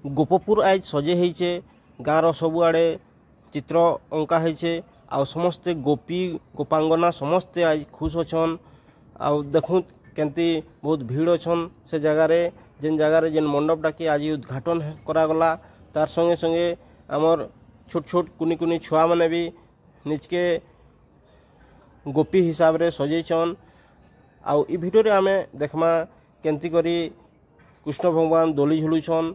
गोपपुर आज सजे होइछे गाँव सबुआड़े चित्र अंका होइछे आ समस्ते गोपी गोपांगना समस्ते आज खुश अछन आ देखु केंती बहुत भीड़ अछन से जगार जेन जगार जेन मंडप डाकी आज उद्घाटन करागला तार संगे संगे आमर छोट छोट कुनी कुनी छुआ माने भी निजके गोपी हिसाब रे सजेछन आउ ई भिडियो रे आमे देखमा केंती करी कृष्ण भगवान दोली झुलुछन।